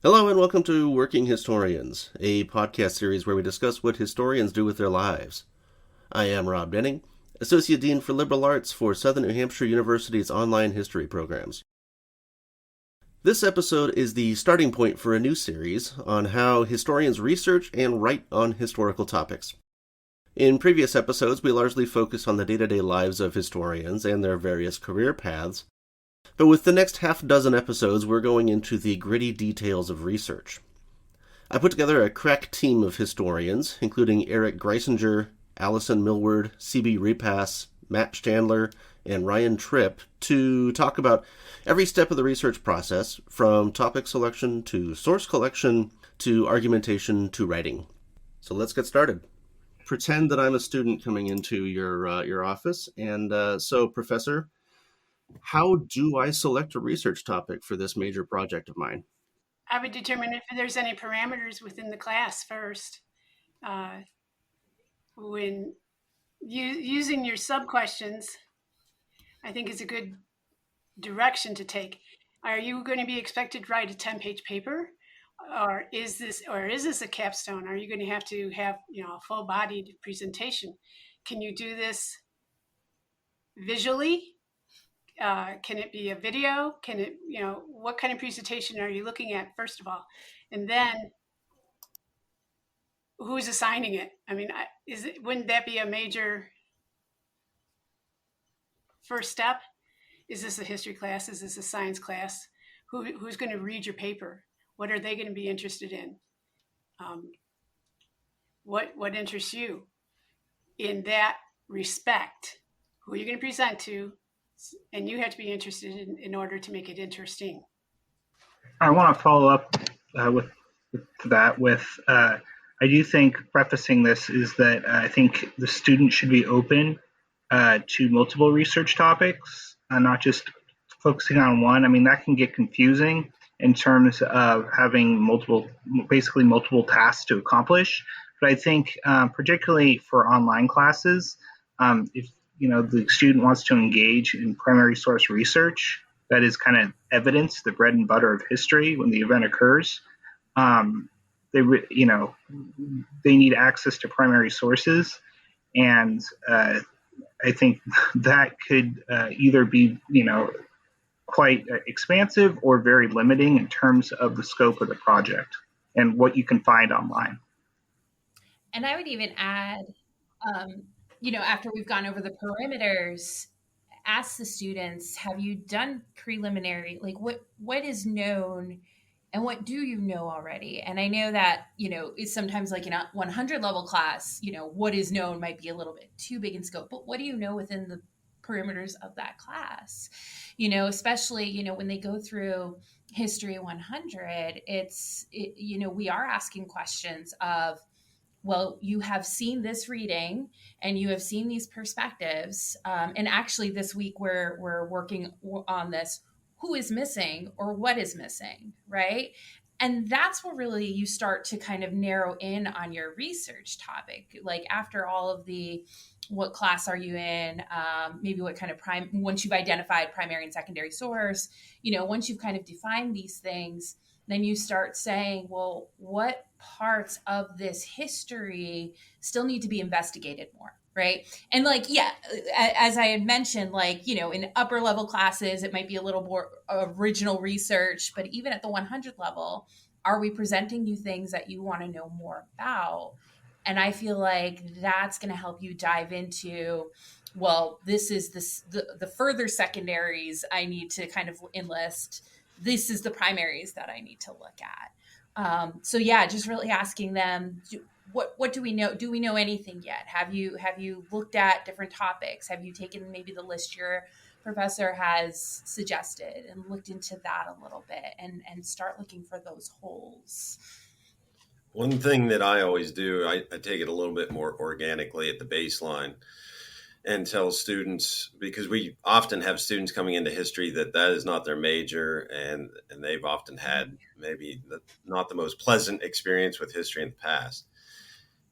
Hello and welcome to Working Historians, a podcast series where we discuss what historians do with their lives. I am Rob Denning, Associate Dean for Liberal Arts for Southern New Hampshire University's online history programs. This episode is the starting point for a new series on how historians research and write on historical topics. In previous episodes, we largely focused on the day-to-day lives of historians and their various career paths, but with the next half dozen episodes, we're going into the gritty details of research. I put together a crack team of historians, including Eric Greisinger, Allison Millward, C.B. Repass, Matt Schandler, and Ryan Tripp, to talk about every step of the research process, from topic selection to source collection to argumentation to writing. So let's get started. Pretend that I'm a student coming into your office, and so, Professor, how do I select a research topic for this major project of mine? I would determine if there's any parameters within the class first. When using your sub-questions, I think is a good direction to take. Are you going to be expected to write a 10-page paper? Or is this a capstone? Are you going to have a full-bodied presentation? Can you do this visually? Can it be a video? Can it, what kind of presentation are you looking at, first of all? And then who's assigning it? I mean, wouldn't that be a major first step? Is this a history class? Is this a science class? Who's going to read your paper? What are they going to be interested in? What interests you? In that respect, who are you going to present to? And you have to be interested in order to make it interesting. I want to follow up with that. I do think prefacing this is that I think the student should be open to multiple research topics, not just focusing on one. I mean, that can get confusing in terms of having multiple tasks to accomplish. But I think particularly for online classes, if the student wants to engage in primary source research, that is kind of evidence, the bread and butter of history when the event occurs. They need access to primary sources, and I think that could either be quite expansive or very limiting in terms of the scope of the project and what you can find online. And I would even add, after we've gone over the perimeters, ask the students, have you done preliminary, like what is known and what do you know already? And I know that, is sometimes like in a 100 level class, what is known might be a little bit too big in scope, but what do you know within the perimeters of that class? Especially, when they go through History 100, we are asking questions of, well, you have seen this reading and you have seen these perspectives. And actually this week we're working on this, who is missing or what is missing, right? And that's where really you start to kind of narrow in on your research topic. Like after all of what class are you in? Maybe what kind of once you've identified primary and secondary source, once you've kind of defined these things, then you start saying, well, what parts of this history still need to be investigated more, right? And as I had mentioned, in upper level classes, it might be a little more original research, but even at the 100 level, are we presenting you things that you want to know more about? And I feel like that's going to help you dive into, well, this is the further secondaries I need to kind of enlist. This is the primaries that I need to look at. Just really asking them, what do we know? Do we know anything yet? Have you looked at different topics? Have you taken maybe the list your professor has suggested and looked into that a little bit and start looking for those holes? One thing that I always do, I take it a little bit more organically at the baseline and tell students, because we often have students coming into history that is not their major, and they've often had maybe not the most pleasant experience with history in the past,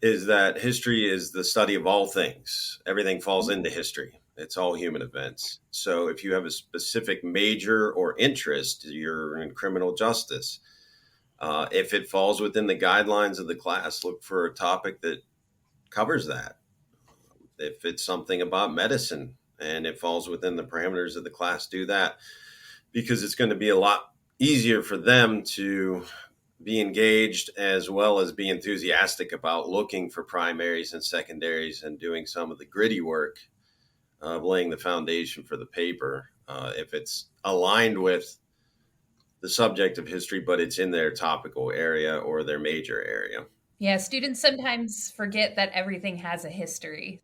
is that history is the study of all things. Everything falls into history. It's all human events. So if you have a specific major or interest, you're in criminal justice, If it falls within the guidelines of the class, look for a topic that covers that. If it's something about medicine and it falls within the parameters of the class, do that, because it's going to be a lot easier for them to be engaged as well as be enthusiastic about looking for primaries and secondaries and doing some of the gritty work of laying the foundation for the paper. If it's aligned with the subject of history, but it's in their topical area or their major area. Yeah, students sometimes forget that everything has a history.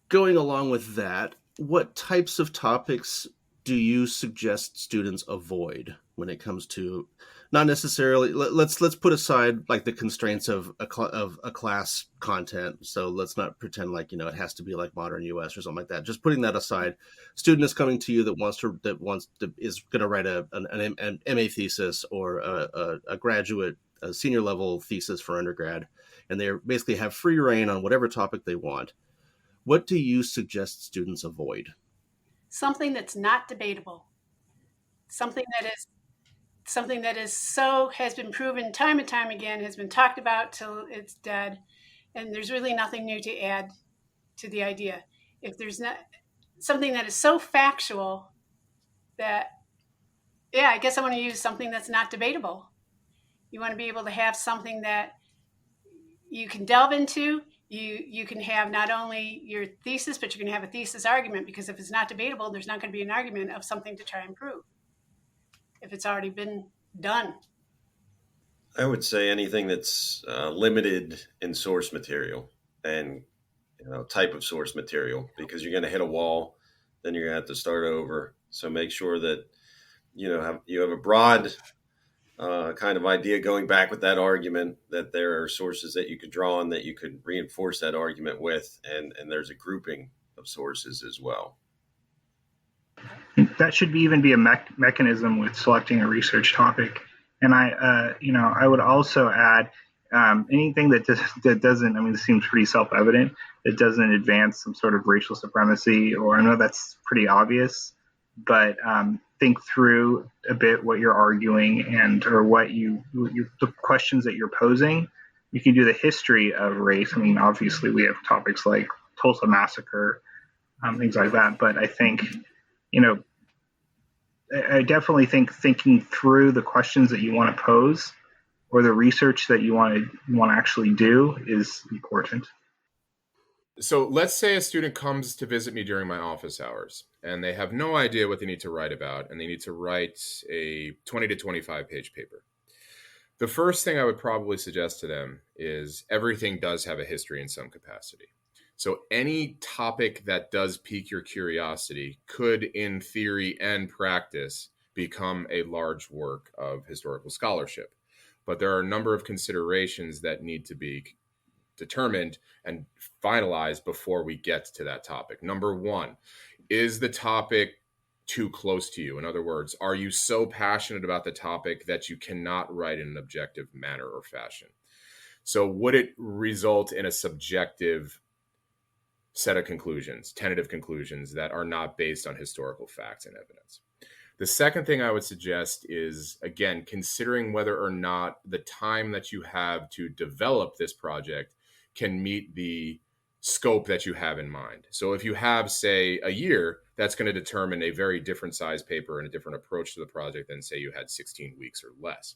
Going along with that, what types of topics do you suggest students avoid when it comes to, not necessarily, let's put aside like the constraints of a class content. So let's not pretend like, it has to be like modern US or something like that. Just putting that aside, student is coming to you that is going to write an MA thesis or a graduate, a senior level thesis for undergrad, and they basically have free reign on whatever topic they want. What do you suggest students avoid? Something that's not debatable. Something that has been proven time and time again, has been talked about till it's dead, and there's really nothing new to add to the idea. If there's not something that is so factual that, I guess I want to use something that's not debatable. You want to be able to have something that you can delve into. You can have not only your thesis, but you can have a thesis argument, because if it's not debatable, there's not going to be an argument of something to try and prove if it's already been done. I would say anything that's limited in source material and type of source material, because you're going to hit a wall, then you're going to have to start over. So make sure that you have a broad kind of idea going back with that argument, that there are sources that you could draw on that you could reinforce that argument with, and there's a grouping of sources as well. That should even be a mechanism with selecting a research topic. And I would also add anything that doesn't, I mean, this seems pretty self-evident, that doesn't advance some sort of racial supremacy, or I know that's pretty obvious, but think through a bit what you're arguing or the questions that you're posing. You can do the history of race. I mean, obviously we have topics like Tulsa Massacre, things like that. But I think, I definitely think thinking through the questions that you want to pose or the research that you want to actually do is important. So let's say a student comes to visit me during my office hours and they have no idea what they need to write about, and they need to write a 20 to 25 page paper. The first thing I would probably suggest to them is everything does have a history in some capacity. So any topic that does pique your curiosity could, in theory and practice, become a large work of historical scholarship. But there are a number of considerations that need to be determined and finalized before we get to that topic. Number one, is the topic too close to you? In other words, are you so passionate about the topic that you cannot write in an objective manner or fashion? So would it result in a subjective set of conclusions, tentative conclusions that are not based on historical facts and evidence? The second thing I would suggest is, again, considering whether or not the time that you have to develop this project can meet the scope that you have in mind. So if you have, say, a year, that's going to determine a very different size paper and a different approach to the project than, say, you had 16 weeks or less.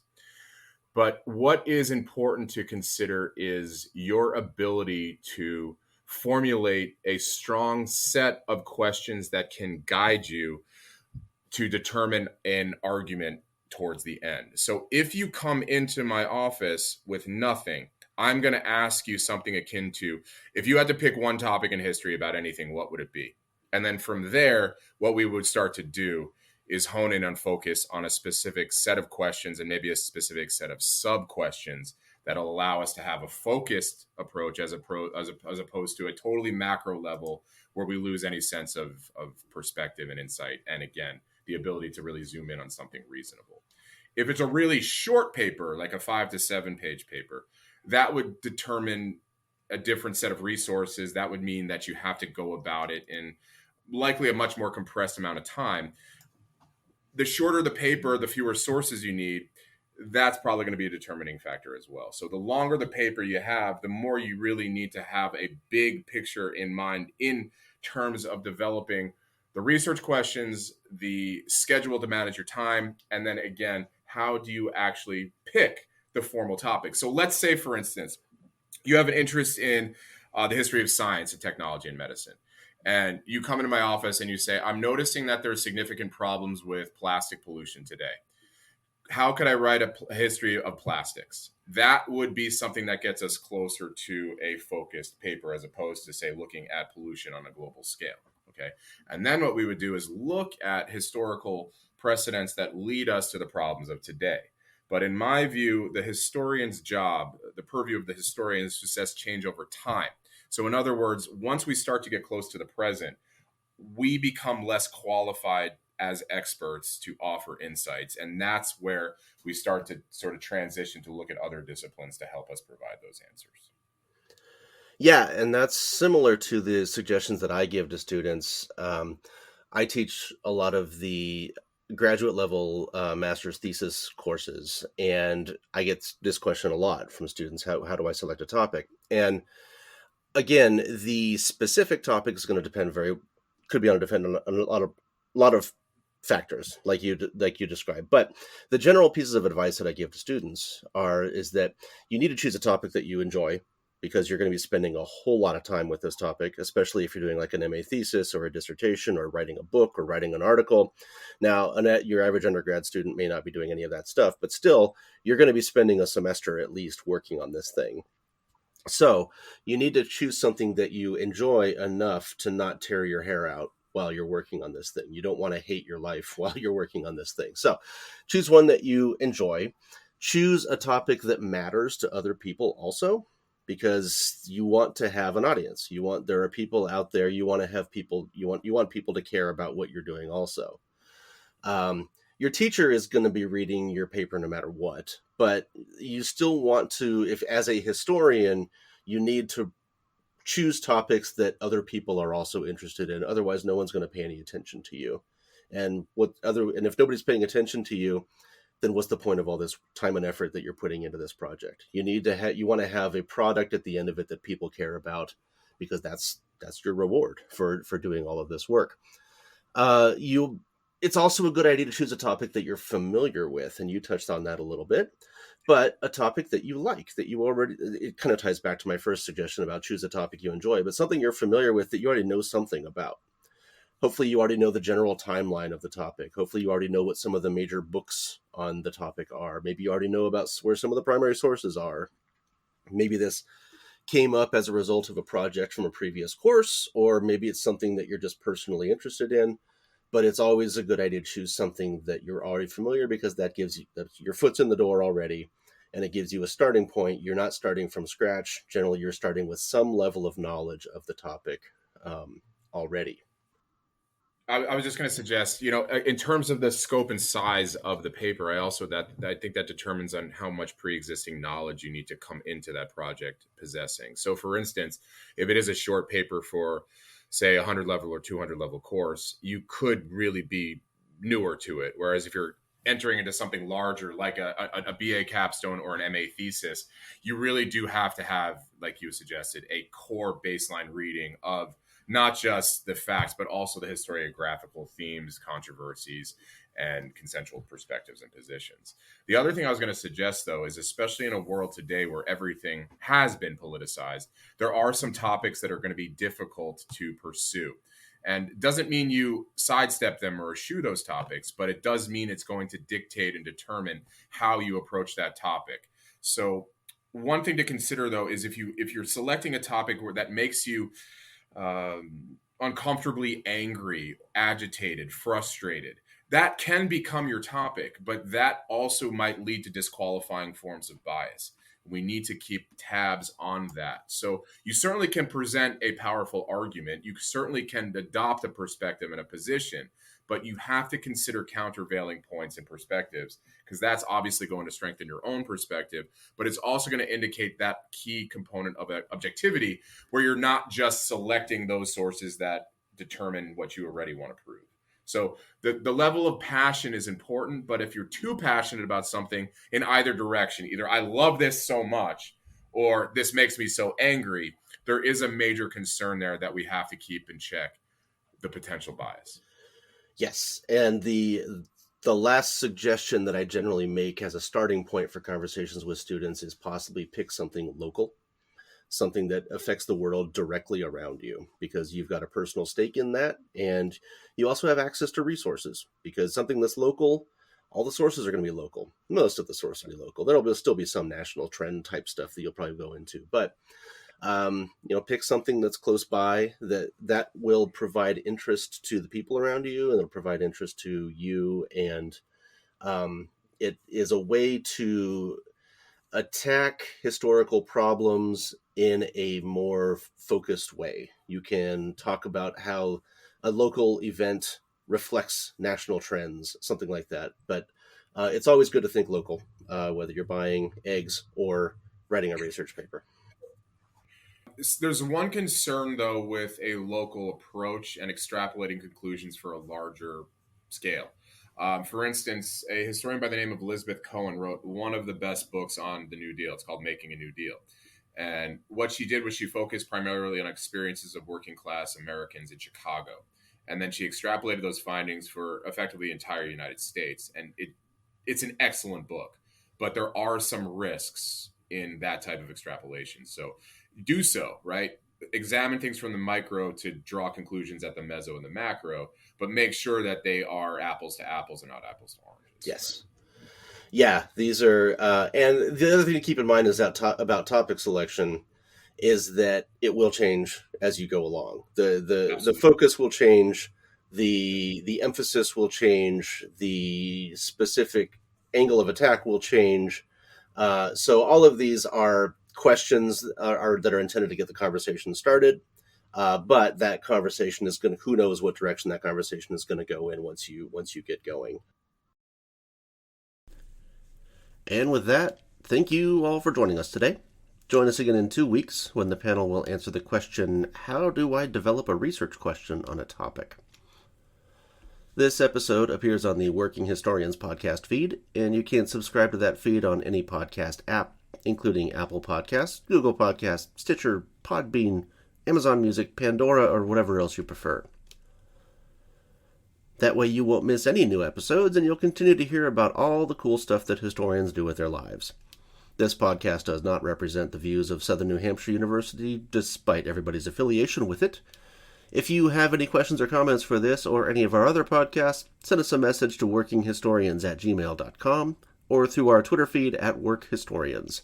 But what is important to consider is your ability to formulate a strong set of questions that can guide you to determine an argument towards the end. So if you come into my office with nothing, I'm going to ask you something akin to, if you had to pick one topic in history about anything, what would it be? And then from there, what we would start to do is hone in and focus on a specific set of questions and maybe a specific set of sub-questions that allow us to have a focused approach as opposed to a totally macro level where we lose any sense of perspective and insight. And again, the ability to really zoom in on something reasonable. If it's a really short paper, like a 5 to 7 page paper, that would determine a different set of resources. That would mean that you have to go about it in likely a much more compressed amount of time. The shorter the paper, the fewer sources you need, that's probably going to be a determining factor as well. So the longer the paper you have, the more you really need to have a big picture in mind in terms of developing the research questions, the schedule to manage your time, and then again, how do you actually pick the formal topic? So let's say, for instance, you have an interest in the history of science and technology and medicine. And you come into my office and you say, I'm noticing that there are significant problems with plastic pollution today. How could I write a history of plastics? That would be something that gets us closer to a focused paper as opposed to, say, looking at pollution on a global scale. Okay. And then what we would do is look at historical precedents that lead us to the problems of today. But in my view, the historian's job, the purview of the historian is to assess change over time. So in other words, once we start to get close to the present, we become less qualified as experts to offer insights. And that's where we start to sort of transition to look at other disciplines to help us provide those answers. Yeah, and that's similar to the suggestions that I give to students. I teach a lot of the graduate level master's thesis courses, and I get this question a lot from students: how do I select a topic? And again, the specific topic is going to depend could be on a lot of factors, like you described. But the general pieces of advice that I give to students is that you need to choose a topic that you enjoy, because you're going to be spending a whole lot of time with this topic, especially if you're doing like an MA thesis or a dissertation or writing a book or writing an article. Now, your average undergrad student may not be doing any of that stuff, but still, you're going to be spending a semester at least working on this thing. So you need to choose something that you enjoy enough to not tear your hair out while you're working on this thing. You don't want to hate your life while you're working on this thing. So choose one that you enjoy. Choose a topic that matters to other people also, because you want to have an audience. There are people out there. You want to have people. You want people to care about what you're doing also. Your teacher is going to be reading your paper no matter what, but you still want to, if as a historian, you need to choose topics that other people are also interested in. Otherwise, no one's going to pay any attention to you. And if nobody's paying attention to you, then what's the point of all this time and effort that you're putting into this project? You want to have a product at the end of it that people care about, because that's your reward for doing all of this work. It's also a good idea to choose a topic that you're familiar with, and you touched on that a little bit, but a topic that you like, it kind of ties back to my first suggestion about choose a topic you enjoy, but something you're familiar with that you already know something about. Hopefully you already know the general timeline of the topic. Hopefully you already know what some of the major books on the topic are. Maybe you already know about where some of the primary sources are. Maybe this came up as a result of a project from a previous course, or maybe it's something that you're just personally interested in. But it's always a good idea to choose something that you're already familiar, because that gives you your foot's in the door already, and it gives you a starting point. You're not starting from scratch. Generally, you're starting with some level of knowledge of the topic already. I was just going to suggest, in terms of the scope and size of the paper, I think that determines on how much pre-existing knowledge you need to come into that project possessing. So, for instance, if it is a short paper for, say, 100 level or 200 level course, you could really be newer to it. Whereas if you're entering into something larger, like a BA capstone or an MA thesis, you really do have to have, like you suggested, a core baseline reading of not just the facts, but also the historiographical themes, controversies, and consensual perspectives and positions. The other thing I was going to suggest, though, is especially in a world today where everything has been politicized, there are some topics that are going to be difficult to pursue. And it doesn't mean you sidestep them or eschew those topics, but it does mean it's going to dictate and determine how you approach that topic. So one thing to consider, though, is if you're selecting a topic that makes you uncomfortably angry, agitated, frustrated, that can become your topic, but that also might lead to disqualifying forms of bias. We need to keep tabs on that. So you certainly can present a powerful argument. You certainly can adopt a perspective and a position, but you have to consider countervailing points and perspectives, because that's obviously going to strengthen your own perspective, but it's also going to indicate that key component of objectivity, where you're not just selecting those sources that determine what you already want to prove. So the level of passion is important, but if you're too passionate about something in either direction, either I love this so much or this makes me so angry, there is a major concern there that we have to keep in check, the potential bias. Yes, and the last suggestion that I generally make as a starting point for conversations with students is possibly pick something local, something that affects the world directly around you, because you've got a personal stake in that, and you also have access to resources, because something that's local, all the sources are going to be local. Most of the sources will be local. There'll still be some national trend type stuff that you'll probably go into, but pick something that's close by that will provide interest to the people around you, and it'll provide interest to you, and it is a way to attack historical problems in a more focused way. You can talk about how a local event reflects national trends, something like that. But it's always good to think local, whether you're buying eggs or writing a research paper. There's one concern, though, with a local approach and extrapolating conclusions for a larger scale. For instance, a historian by the name of Elizabeth Cohen wrote one of the best books on the New Deal. It's called Making a New Deal. And what she did was she focused primarily on experiences of working class Americans in Chicago. And then she extrapolated those findings for effectively the entire United States. And it's an excellent book, but there are some risks in that type of extrapolation. So do so, right? Examine things from the micro to draw conclusions at the meso and the macro, but make sure that they are apples to apples and not apples to oranges. Yes. Right? Yeah, these are, and the other thing to keep in mind is that about topic selection is that it will change as you go along. The focus will change, the emphasis will change, the specific angle of attack will change. So all of these are questions that are intended to get the conversation started. But that conversation is going to, who knows what direction that conversation is going to go in once you get going. And with that, thank you all for joining us today. Join us again in 2 weeks when the panel will answer the question, how do I develop a research question on a topic? This episode appears on the Working Historians podcast feed, and you can subscribe to that feed on any podcast app, including Apple Podcasts, Google Podcasts, Stitcher, Podbean, Amazon Music, Pandora, or whatever else you prefer. That way you won't miss any new episodes, and you'll continue to hear about all the cool stuff that historians do with their lives. This podcast does not represent the views of Southern New Hampshire University, despite everybody's affiliation with it. If you have any questions or comments for this or any of our other podcasts, send us a message to workinghistorians@gmail.com or through our Twitter feed @workhistorians.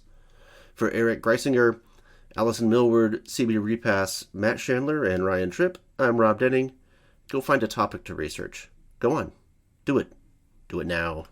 For Eric Greisinger, Allison Millward, CB Repass, Matt Schandler, and Ryan Tripp, I'm Rob Denning. Go find a topic to research. Go on. Do it. Do it now.